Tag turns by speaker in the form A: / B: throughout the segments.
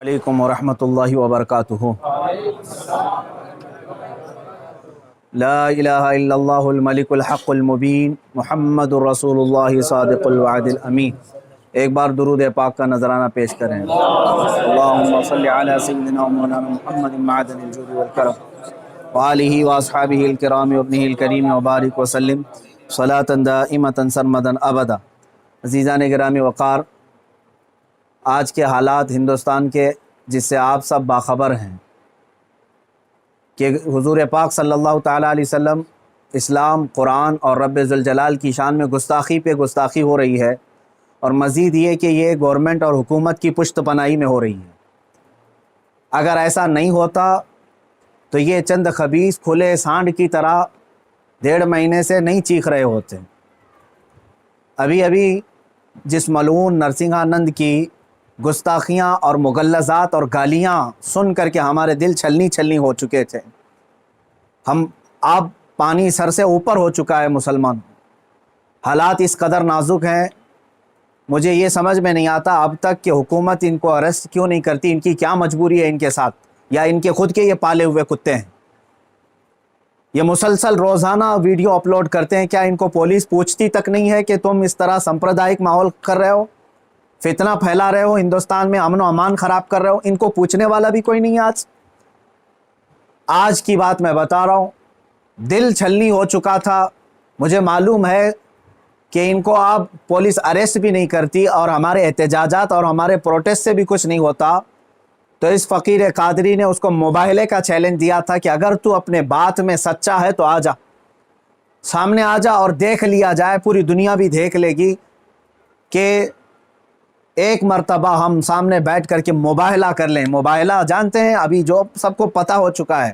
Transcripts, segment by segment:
A: علیکم ورحمۃ اللہ وبرکاتہ۔ لا الہ الا اللہ الملک الحق المبین محمد الرسول اللہ صادق الوعد الامین۔ ایک بار درود پاک کا نذرانہ پیش کریں۔ اللہم صلی علی سیدنا مولانا محمد معدن الجود والکرم وآلہ واصحابہ الکرام وابنہ الکریم وبارک وسلم صلاۃ دائمۃ سرمدا ابدا۔ عزیزان گرامی وقار، آج کے حالات ہندوستان کے جس سے آپ سب باخبر ہیں کہ حضور پاک صلی اللہ تعالیٰ علیہ وسلم، اسلام، قرآن اور رب ذوالجلال کی شان میں گستاخی پہ گستاخی ہو رہی ہے، اور مزید یہ کہ یہ گورنمنٹ اور حکومت کی پشت پناہی میں ہو رہی ہے۔ اگر ایسا نہیں ہوتا تو یہ چند خبیث کھلے سانڈ کی طرح 1.5 مہینے سے نہیں چیخ رہے ہوتے۔ ابھی جس ملعون نرسنگھانند کی گستاخیاں اور مغلظات اور گالیاں سن کر کے ہمارے دل چھلنی ہو چکے تھے، اب پانی سر سے اوپر ہو چکا ہے۔ مسلمان حالات اس قدر نازک ہیں، مجھے یہ سمجھ میں نہیں آتا اب تک کہ حکومت ان کو اریسٹ کیوں نہیں کرتی۔ ان کی کیا مجبوری ہے ان کے ساتھ، یا ان کے خود کے یہ پالے ہوئے کتے ہیں؟ یہ مسلسل روزانہ ویڈیو اپلوڈ کرتے ہیں، کیا ان کو پولیس پوچھتی تک نہیں ہے کہ تم اس طرح سمپردائک ماحول کر رہے ہو، فتنہ پھیلا رہے ہو، ہندوستان میں امن و امان خراب کر رہے ہو؟ ان کو پوچھنے والا بھی کوئی نہیں ہے۔ آج کی بات میں بتا رہا ہوں، دل چھلنی ہو چکا تھا۔ مجھے معلوم ہے کہ ان کو اب پولیس اریسٹ بھی نہیں کرتی اور ہمارے احتجاجات اور ہمارے پروٹیسٹ سے بھی کچھ نہیں ہوتا، تو اس فقیر قادری نے اس کو مباہلے کا چیلنج دیا تھا کہ اگر تو اپنے بات میں سچا ہے تو آ جا، سامنے آ جا اور دیکھ لیا جائے، پوری دنیا بھی دیکھ لے گی کہ ایک مرتبہ ہم سامنے بیٹھ کر کے مباہلہ کر لیں۔ مباہلہ جانتے ہیں، ابھی جو سب کو پتہ ہو چکا ہے،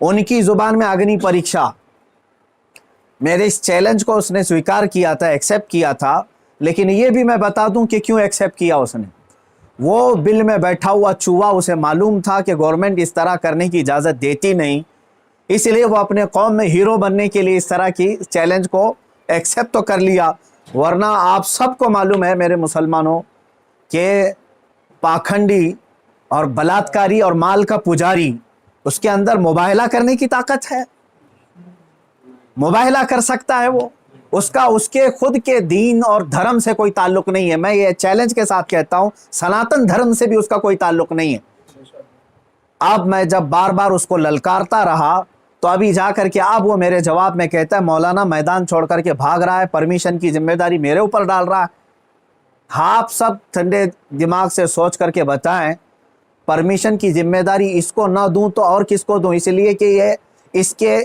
A: ان کی زبان میں اگنی پریکشا۔ میرے اس چیلنج کو اس نے سویکار کیا تھا، ایکسیپٹ کیا تھا، لیکن یہ بھی میں بتا دوں کہ کیوں ایکسیپٹ کیا اس نے۔ وہ بل میں بیٹھا ہوا چوہا، اسے معلوم تھا کہ گورنمنٹ اس طرح کرنے کی اجازت دیتی نہیں، اس لیے وہ اپنے قوم میں ہیرو بننے کے لیے اس طرح کی چیلنج کو ایکسیپٹ تو کر لیا۔ ورنہ آپ سب کو معلوم ہے میرے مسلمانوں کہ پاکھنڈی اور بلاتکاری اور مال کا پجاری، اس کے اندر مباہلہ کرنے کی طاقت ہے، مباہلہ کر سکتا ہے وہ۔ اس کے خود کے دین اور دھرم سے کوئی تعلق نہیں ہے۔ میں یہ چیلنج کے ساتھ کہتا ہوں، سناتن دھرم سے بھی اس کا کوئی تعلق نہیں ہے۔ اب میں جب بار بار اس کو للکارتا رہا تو ابھی جا کر کے اب وہ میرے جواب میں کہتا ہے مولانا میدان چھوڑ کر کے بھاگ رہا ہے، پرمیشن کی ذمہ داری میرے اوپر ڈال رہا ہے۔ آپ سب ٹھنڈے دماغ سے سوچ کر کے بتائیں، پرمیشن کی ذمہ داری اس کو نہ دوں تو اور کس کو دوں؟ اس لیے کہ یہ اس کے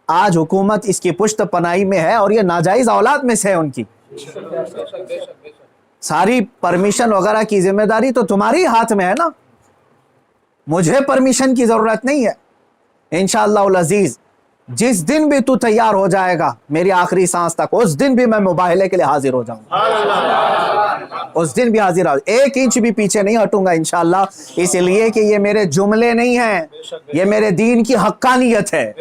A: آج حکومت اس کی پشت پناہی میں ہے اور یہ ناجائز اولاد میں سے ہے ان کی۔ ساری پرمیشن وغیرہ کی ذمہ داری تو تمہاری ہاتھ میں ہے نا، مجھے پرمیشن کی ضرورت نہیں ہے۔ انشاءاللہ العزیز جس دن بھی تو تیار ہو جائے گا میری آخری سانس تک، اس دن بھی میں مباہلے کے لیے حاضر ہو جاؤں گا، اس دن بھی حاضر ہوں، 1 انچ بھی پیچھے نہیں ہٹوں گا انشاءاللہ۔ اس لیے کہ یہ میرے جملے نہیں ہیں، یہ میرے دین کی حقانیت ہے،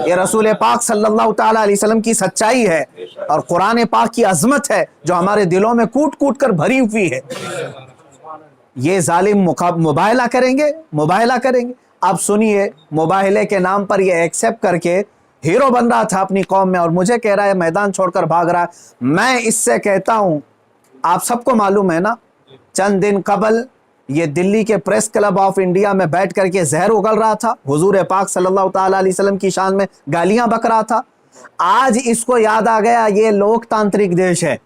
A: یہ رسول پاک صلی اللہ تعالیٰ علیہ وسلم کی سچائی ہے، اور قرآن پاک کی عظمت ہے جو ہمارے دلوں میں کوٹ کوٹ کر بھری ہوئی ہے۔ یہ ظالم مباہلہ کریں گے۔ اب سنیے، مباہلے کے نام پر یہ ایکسیپٹ کر کے ہیرو بن رہا تھا اپنی قوم میں، اور مجھے کہہ رہا ہے میدان چھوڑ کر بھاگ رہا ہے۔ میں اس سے کہتا ہوں، آپ سب کو معلوم ہے نا، چند دن قبل یہ دلی کے پریس کلب آف انڈیا میں بیٹھ کر کے زہر اگل رہا تھا، حضور پاک صلی اللہ تعالیٰ علیہ وسلم کی شان میں گالیاں بک رہا تھا۔ آج اس کو یاد آ گیا یہ لوک تانترک دیش ہے،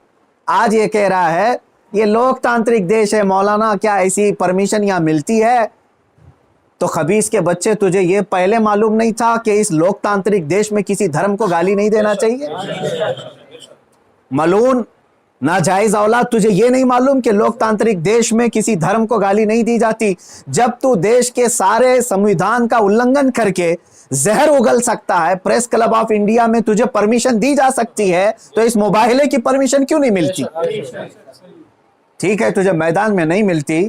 A: آج یہ کہہ رہا ہے یہ لوک تانترک دیش ہے، مولانا کیا ایسی پرمیشن یہاں ملتی ہے؟ تو خبیث کے بچے، تجھے یہ پہلے معلوم نہیں تھا کہ اس لوک تانترک دیش میں کسی دھرم کو گالی نہیں دینا چاہیے؟ ملعون ناجائز اولاد، تجھے یہ نہیں معلوم کہ لوک تانترک دیش میں کسی دھرم کو گالی نہیں دی جاتی؟ جب تو دیش کے سارے سمویدھان کا النگھن کر کے زہر اگل سکتا ہے، پریس کلب آف انڈیا میں تجھے پرمیشن دی جا سکتی ہے، تو اس مباہلے کی پرمیشن کیوں نہیں ملتی؟ ٹھیک ہے، تجھے میدان میں نہیں ملتی،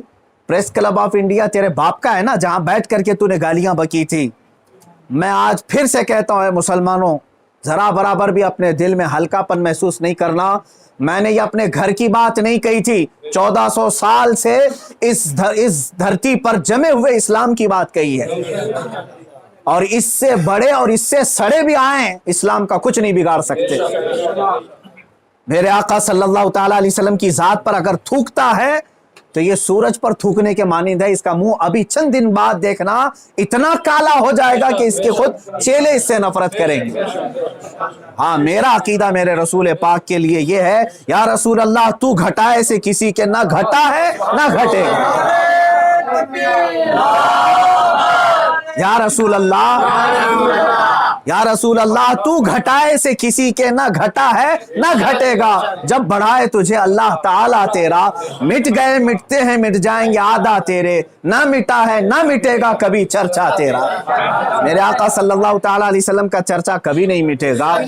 A: پریس کلب آف انڈیا تیرے باپ کا ہے نا، جہاں بیٹھ کر کے تو نے گالیاں بکی تھی۔ میں آج پھر سے کہتا ہوں، اے مسلمانوں، जरा बराबर भी अपने दिल में हल्कापन महसूस नहीं करना। मैंने ये अपने घर की बात नहीं कही थी, 1400 साल से इस धरती पर जमे हुए इस्लाम की बात कही है, और इससे बड़े और इससे सड़े भी आए, इस्लाम का कुछ नहीं बिगाड़ सकते। मेरे आका सल्लल्लाहु ताला अलैहि वसल्लम की जात पर अगर थूकता है तो ये सूरज पर थूकने के मानिंद है। इसका मुंह अभी चंद दिन बाद देखना इतना काला हो जाएगा कि इसके खुद चेले इससे नफरत करेंगे। हाँ, मेरा अकीदा मेरे रसूल पाक के लिए ये है, या रसूल अल्लाह तू घटाए से किसी के ना घटा है ना घटे। या रसूल अल्लाह, या रसूल अल्लाह तू घटाए से किसी के ना घटा है ना घटेगा। जब बढ़ाए तुझे अल्लाह ताला तेरा, मिट गए मिटते हैं मिट जाएंगे आदा तेरे, ना मिटा है ना मिटेगा कभी चर्चा तेरा। मेरे आका सल्लल्लाहु ताला अलैहि वसल्लम का चर्चा कभी नहीं मिटेगा।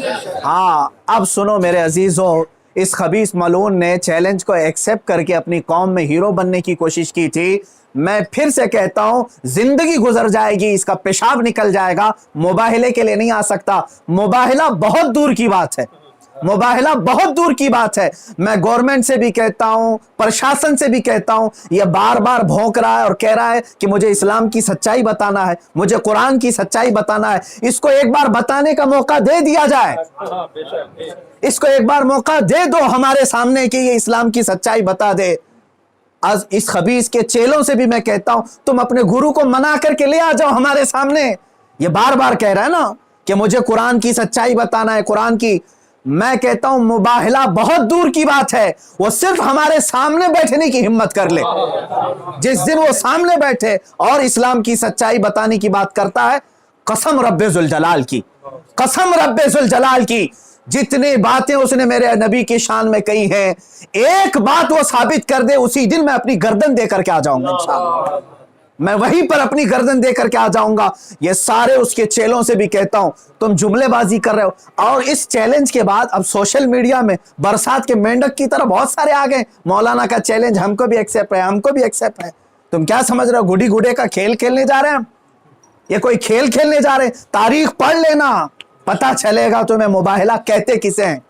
A: हाँ, अब सुनो मेरे अजीजों, इस खबीस मलून ने चैलेंज को एक्सेप्ट करके अपनी कौम में हीरो बनने की कोशिश की थी। मैं फिर से कहता हूं, जिंदगी गुजर जाएगी, इसका पेशाब निकल जाएगा, मुबाहिले के लिए नहीं आ सकता। मुबाहिला बहुत दूर की बात है, मुबाहिला बहुत दूर की बात है। मैं गवर्नमेंट से भी कहता हूं, प्रशासन से भी कहता हूं, ये बार बार भौंक रहा है और कह रहा है कि मुझे इस्लाम की सच्चाई बताना है, मुझे कुरान की सच्चाई बताना है। इसको एक बार बताने का मौका दे दिया जाए, इसको एक बार मौका दे दो हमारे सामने कि ये इस्लाम की सच्चाई बता दे। आज इस खबीस के चेलों से भी मैं कहता हूं, तुम अपने गुरु को मना करके ले आ जाओ हमारे सामने। ये बार बार कह रहा है ना कि मुझे कुरान की सच्चाई बताना है, कुरान की। मैं कहता हूं मुबाहिला बहुत दूर की बात है, वो सिर्फ हमारे सामने बैठने की हिम्मत कर ले। जिस दिन वो सामने बैठे और इस्लाम की सच्चाई बताने की बात करता है, कसम रब्बे जुल जलाल की, कसम रब्बे जुल जलाल की, जितनी बातें उसने मेरे नबी की शान में कही हैं, एक बात वो साबित कर दे, उसी दिन मैं अपनी गर्दन दे करके आ जाऊंगा इंशाअल्लाह। मैं वहीं पर अपनी गर्दन दे करके आ जाऊंगा। ये सारे उसके चेलों से भी कहता हूं, तुम जुमलेबाजी कर रहे हो। और इस चैलेंज के बाद अब सोशल मीडिया में बरसात के मेंढक की तरह बहुत सारे आ गए, मौलाना का चैलेंज हमको भी एक्सेप्ट है, हमको भी एक्सेप्ट है। तुम क्या समझ रहे हो, गुडी गुडे का खेल खेलने जा रहे हैं? ये कोई खेल खेलने जा रहे हैं? तारीख पढ़ लेना, पता चलेगा तुम्हें मुबाहिला कहते किसे हैं।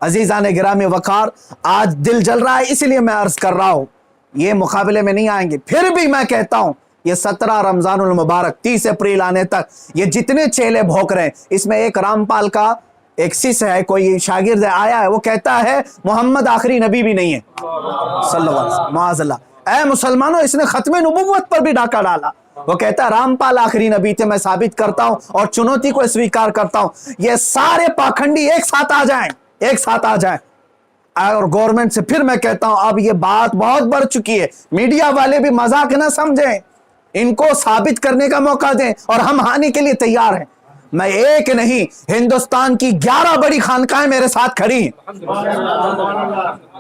A: अजीजान गिरामी वकार, आज दिल जल रहा है इसलिए मैं अर्ज कर रहा हूं, ये मुकाबले में नहीं आएंगे। फिर भी मैं कहता हूं, ये 17 रमजानुल मुबारक 30 अप्रैल आने तक ये जितने चेले भौंक रहे हैं, इसमें एक रामपाल का एक शिष्य है, कोई शागिर्द आया है, वो कहता है मोहम्मद आखिरी नबी भी नहीं है सल्लल्लाहु अलैहि वसल्लम। माअज़ल्लाह। ऐ मुसलमानों, इसने खत्मे नबुव्वत पर भी डाका डाला। वो कहता है रामपाल आखिरी नबी थे, मैं साबित करता हूं और चुनौती को स्वीकार करता हूं। ये सारे पाखंडी एक साथ आ जाएं, एक साथ आ जाएं। और गवर्नमेंट से फिर मैं कहता हूं, अब ये बात बहुत बढ़ चुकी है, मीडिया वाले भी मजाक ना समझें, इनको साबित करने का मौका दें और हम हानि के लिए तैयार हैं। मैं एक नहीं, हिंदुस्तान की 11 बड़ी खानकाएं मेरे साथ खड़ी हैं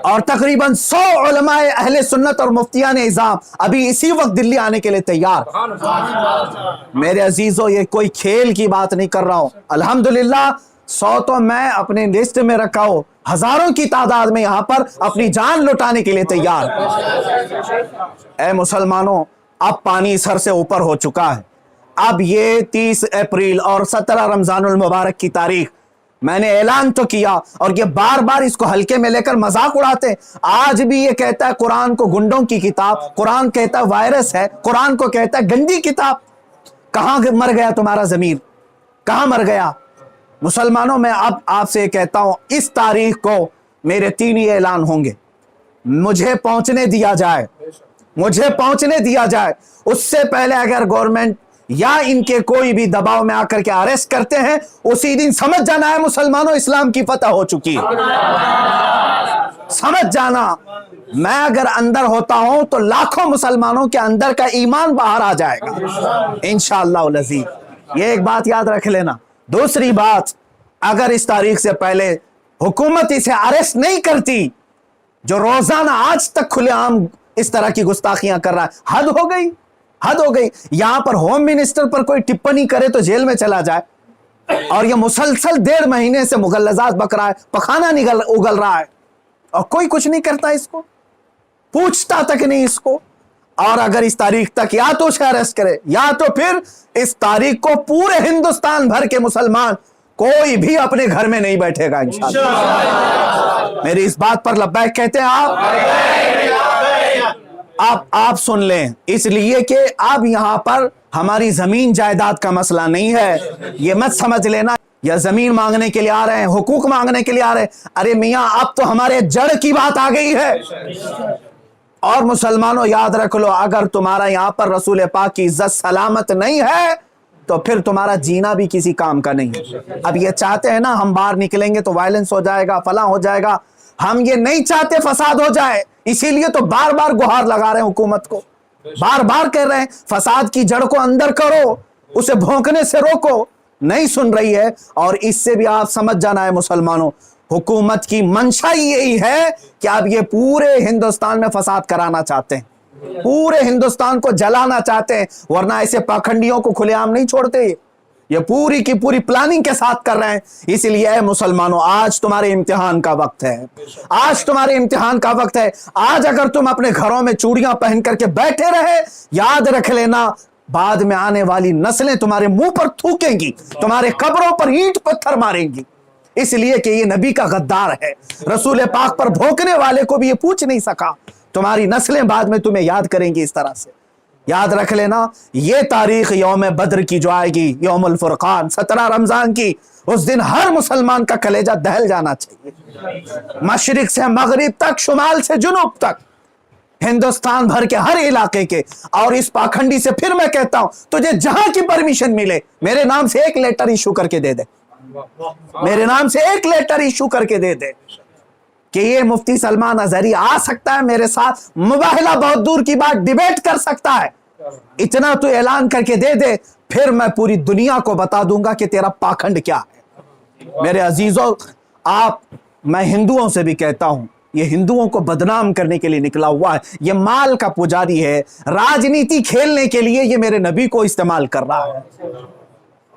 A: और तकरीबन 100 उलमाए अहले सुन्नत और मुफ्तियान इज़ाम अभी इसी वक्त दिल्ली आने के लिए तैयार। मेरे अजीजों, ये कोई खेल की बात नहीं कर रहा हूं। अल्हम्दुलिल्लाह 100 तो मैं अपने लिस्ट में रखा हूं, हजारों की तादाद में यहां पर अपनी जान लुटाने के लिए तैयार। ऐ मुसलमानों, अब पानी सर से ऊपर हो चुका है। अब ये 30 अप्रैल और 17 रमजानुल मुबारक की तारीख मैंने ऐलान तो किया, और ये बार बार इसको हल्के में लेकर मजाक उड़ाते। आज भी ये कहता है कुरान को गुंडों की किताब, कुरान कहता है वायरस है, कुरान को कहता है गंदी किताब। कहां मर गया तुम्हारा जमीर, कहां मर गया? मुसलमानों, मैं अब आपसे कहता हूं, इस तारीख को मेरे 3 ही ऐलान होंगे, मुझे पहुंचने दिया जाए, मुझे पहुंचने दिया जाए। उससे पहले अगर गवर्नमेंट या इनके कोई भी दबाव में आकर के अरेस्ट करते हैं, उसी दिन समझ जाना है मुसलमानों, इस्लाम की फतह हो चुकी है। समझ जाना, मैं अगर अंदर होता हूं तो लाखों मुसलमानों के अंदर का ईमान बाहर आ जाएगा इंशाअल्लाह अज़ीज़। ये एक बात याद रख लेना। दूसरी बात, अगर इस तारीख से पहले हुकूमत इसे अरेस्ट नहीं करती, जो रोजाना आज तक खुलेआम इस तरह की गुस्ताखियां कर रहा है, हद हो गई, हद हो गई। यहां पर होम मिनिस्टर पर कोई टिप्पणी करे तो जेल में चला जाए, और ये मुसलसल 1.5 महीने से मुगल्लजात बक रहा है, पखाना उगल रहा है, और कोई कुछ नहीं करता, इसको पूछता तक नहीं इसको। और अगर इस तारीख तक या तो उसे अरेस्ट करे, या तो फिर इस तारीख को पूरे हिंदुस्तान भर के मुसलमान कोई भी अपने घर में नहीं बैठेगा इंशाअल्लाह। मेरी इस बात पर लब्बैक कहते हैं आप सुन लें, इसलिए कि अब यहां पर हमारी जमीन जायदाद का मसला नहीं है। ये मत समझ लेना या जमीन मांगने के लिए आ रहे हैं, हुकूक मांगने के लिए आ रहे हैं। अरे मियां, अब तो हमारे जड़ की बात आ गई है। और मुसलमानों याद रख लो, अगर तुम्हारा यहां पर रसूल पाक की इज्जत सलामत नहीं है तो फिर तुम्हारा जीना भी किसी काम का नहीं है। अब ये चाहते हैं ना हम बाहर निकलेंगे तो वायलेंस हो जाएगा, फला हो जाएगा। हम ये नहीं चाहते फसाद हो जाए, इसीलिए तो बार बार गुहार लगा रहे हैं हुकूमत को, बार बार कह रहे हैं फसाद की जड़ को अंदर करो, उसे भौंकने से रोको। नहीं सुन रही है। और इससे भी आप समझ जाना है मुसलमानों, हुकूमत की मंशा यही है कि आप ये पूरे हिंदुस्तान में फसाद कराना चाहते हैं, पूरे हिंदुस्तान को जलाना चाहते हैं, वरना ऐसे पाखंडियों को खुलेआम नहीं छोड़ते। ये पूरी की पूरी प्लानिंग के साथ कर रहे हैं। इसलिए मुसलमानों, आज तुम्हारे इम्तिहान का वक्त है, आज तुम्हारे इम्तिहान का वक्त है। आज अगर तुम अपने घरों में चूड़ियां पहन करके बैठे रहे, याद रख लेना बाद में आने वाली नस्लें तुम्हारे मुंह पर थूकेंगी, तुम्हारे कब्रों पर ईंट पत्थर मारेंगी। इसलिए कि ये नबी का गद्दार है, रसूल पाक पर भोंकने वाले को भी ये पूछ नहीं सका। तुम्हारी नस्लें बाद में तुम्हें याद करेंगी इस तरह से। याद रख लेना, ये तारीख यौम बद्र की जो आएगी, यौमुल फुरकान 17 रमजान की, उस दिन हर मुसलमान का कलेजा दहल जाना चाहिए। मशरिक से मगरिब तक, शुमाल से जुनूब तक, हिंदुस्तान भर के हर इलाके के। और इस पाखंडी से फिर मैं कहता हूं, तुझे जहां की परमिशन मिले मेरे नाम से एक लेटर इशू करके दे दे, मेरे नाम से एक लेटर इशू करके दे दे कि ये मुफ्ती सलमान अजहरी आ सकता है मेरे साथ, मुबाहिला बहुत दूर की बात, डिबेट कर सकता है। इतना तो ऐलान करके दे दे, फिर मैं पूरी दुनिया को बता दूंगा कि तेरा पाखंड क्या है। मेरे अजीजों, मैं हिंदुओं से भी कहता हूं, ये हिंदुओं को बदनाम करने के लिए निकला हुआ है, ये माल का पुजारी है, राजनीति खेलने के लिए ये मेरे नबी को इस्तेमाल कर रहा है,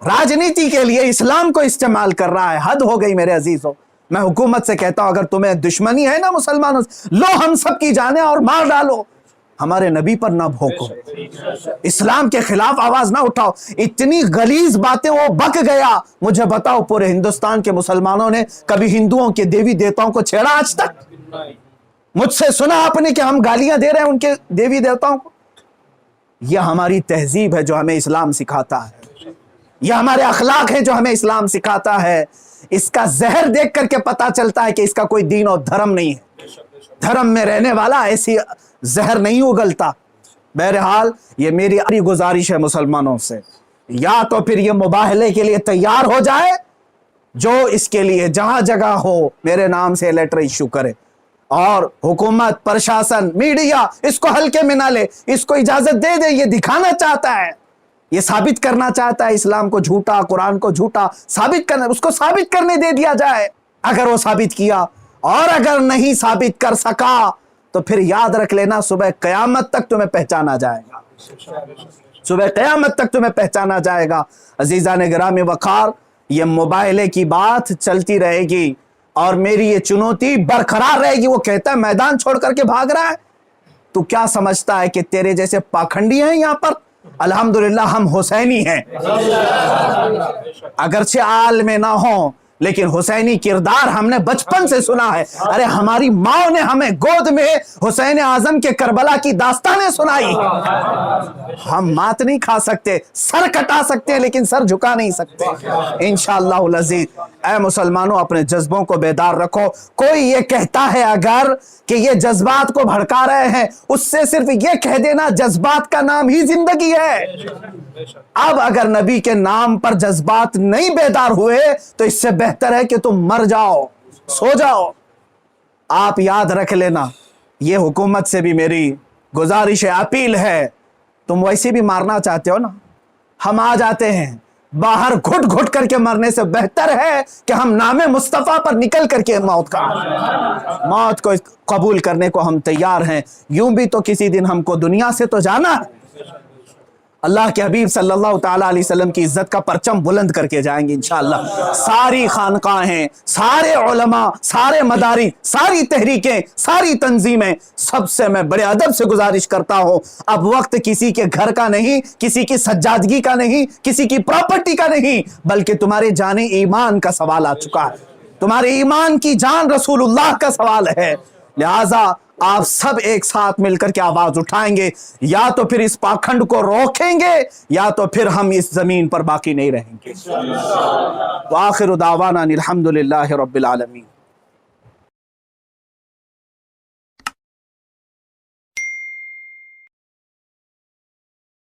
A: राजनीति के लिए इस्लाम को इस्तेमाल कर रहा है। हद हो गई मेरे अजीजों। मैं हुकूमत से कहता हूं, अगर तुम्हें दुश्मनी है ना मुसलमानों से, लो हम सब की जाने और मार डालो, हमारे नबी पर ना भोंको, इस्लाम के खिलाफ आवाज ना उठाओ। इतनी गलीज बातें वो बक गया। मुझे बताओ, पूरे हिंदुस्तान के मुसलमानों ने कभी हिंदुओं के देवी देवताओं को छेड़ा आज तक? मुझसे सुना आपने कि हम गालियां दे रहे हैं उनके देवी देवताओं को? यह हमारी तहजीब है जो हमें इस्लाम सिखाता है, यह हमारे अखलाक है जो हमें इस्लाम सिखाता है। इसका जहर देख करके पता चलता है कि इसका कोई दीन और धर्म नहीं है। धर्म में रहने वाला ऐसी जहर नहीं उगलता। बहरहाल ये मेरी गुजारिश है मुसलमानों से, या तो फिर ये मुबाहले के लिए तैयार हो जाए, जो इसके लिए जहां जगह हो मेरे नाम से लेटर इशू करे, और हुकूमत, प्रशासन, मीडिया इसको हल्के में ना ले, इसको इजाजत दे दे। ये दिखाना चाहता है, ये साबित करना चाहता है इस्लाम को झूठा, कुरान को झूठा साबित करना, उसको साबित करने दे दिया जाए। अगर वो साबित किया, और अगर नहीं साबित कर सका तो फिर याद रख लेना, सुबह कयामत तक तुम्हें पहचाना जाएगा, सुबह कयामत तक तुम्हें पहचाना जाएगा। अजीजान गिरामी वकार, ये मुबाहले की बात चलती रहेगी और मेरी ये चुनौती बरकरार रहेगी। वो कहता है मैदान छोड़ करके भाग रहा है, तू क्या समझता है कि तेरे जैसे पाखंडी हैं यहां पर? अल्हम्दुलिल्लाह हम हुसैनी हैं, अगरचे आल में ना हो, लेकिन हुसैनी किरदार हमने बचपन से सुना है। अरे हमारी माँ ने हमें गोद में हुसैन आजम के करबला की दास्तानें सुनाई। हम मात नहीं खा सकते, सर कटा सकते हैं लेकिन सर झुका नहीं सकते इंशाअल्लाह अज़ीज। ऐ मुसलमानों, अपने जज्बों को बेदार रखो। कोई ये कहता है अगर कि ये जज्बात को भड़का रहे हैं, उससे सिर्फ ये कह देना जज्बात का नाम ही जिंदगी है। अब अगर नबी के नाम पर जज्बात नहीं बेदार हुए तो इससे बेहतर है कि तुम मर जाओ, सो जाओ। आप याद रख लेना, ये हुकूमत से भी मेरी गुजारिश है, अपील है, तुम वैसे भी मारना चाहते हो ना, हम आ जाते हैं। बाहर घुट घुट करके मरने से बेहतर है कि हम नामे मुस्तफा पर निकल करके मौत को कबूल करने को हम तैयार हैं। यूं भी तो किसी दिन हमको दुनिया से तो जाना है। اللہ کے حبیب صلی اللہ تعالیٰ علیہ وسلم کی عزت کا پرچم بلند کر کے جائیں گے انشاءاللہ۔ ساری خانقاہیں، سارے علماء، سارے مدارس، ساری تحریکیں، ساری تنظیمیں، سب سے میں بڑے ادب سے گزارش کرتا ہوں، اب وقت کسی کے گھر کا نہیں، کسی کی سجادگی کا نہیں، کسی کی پراپرٹی کا نہیں، بلکہ تمہارے جان ایمان کا سوال آ چکا ہے، تمہارے ایمان کی جان رسول اللہ کا سوال ہے۔ لہٰذا آپ سب ایک ساتھ مل کر کے آواز اٹھائیں گے، یا تو پھر اس پاکھنڈ کو روکیں گے یا تو پھر ہم اس زمین پر باقی نہیں رہیں گے۔ وآخر دعوانا الحمدللہ رب العالمین۔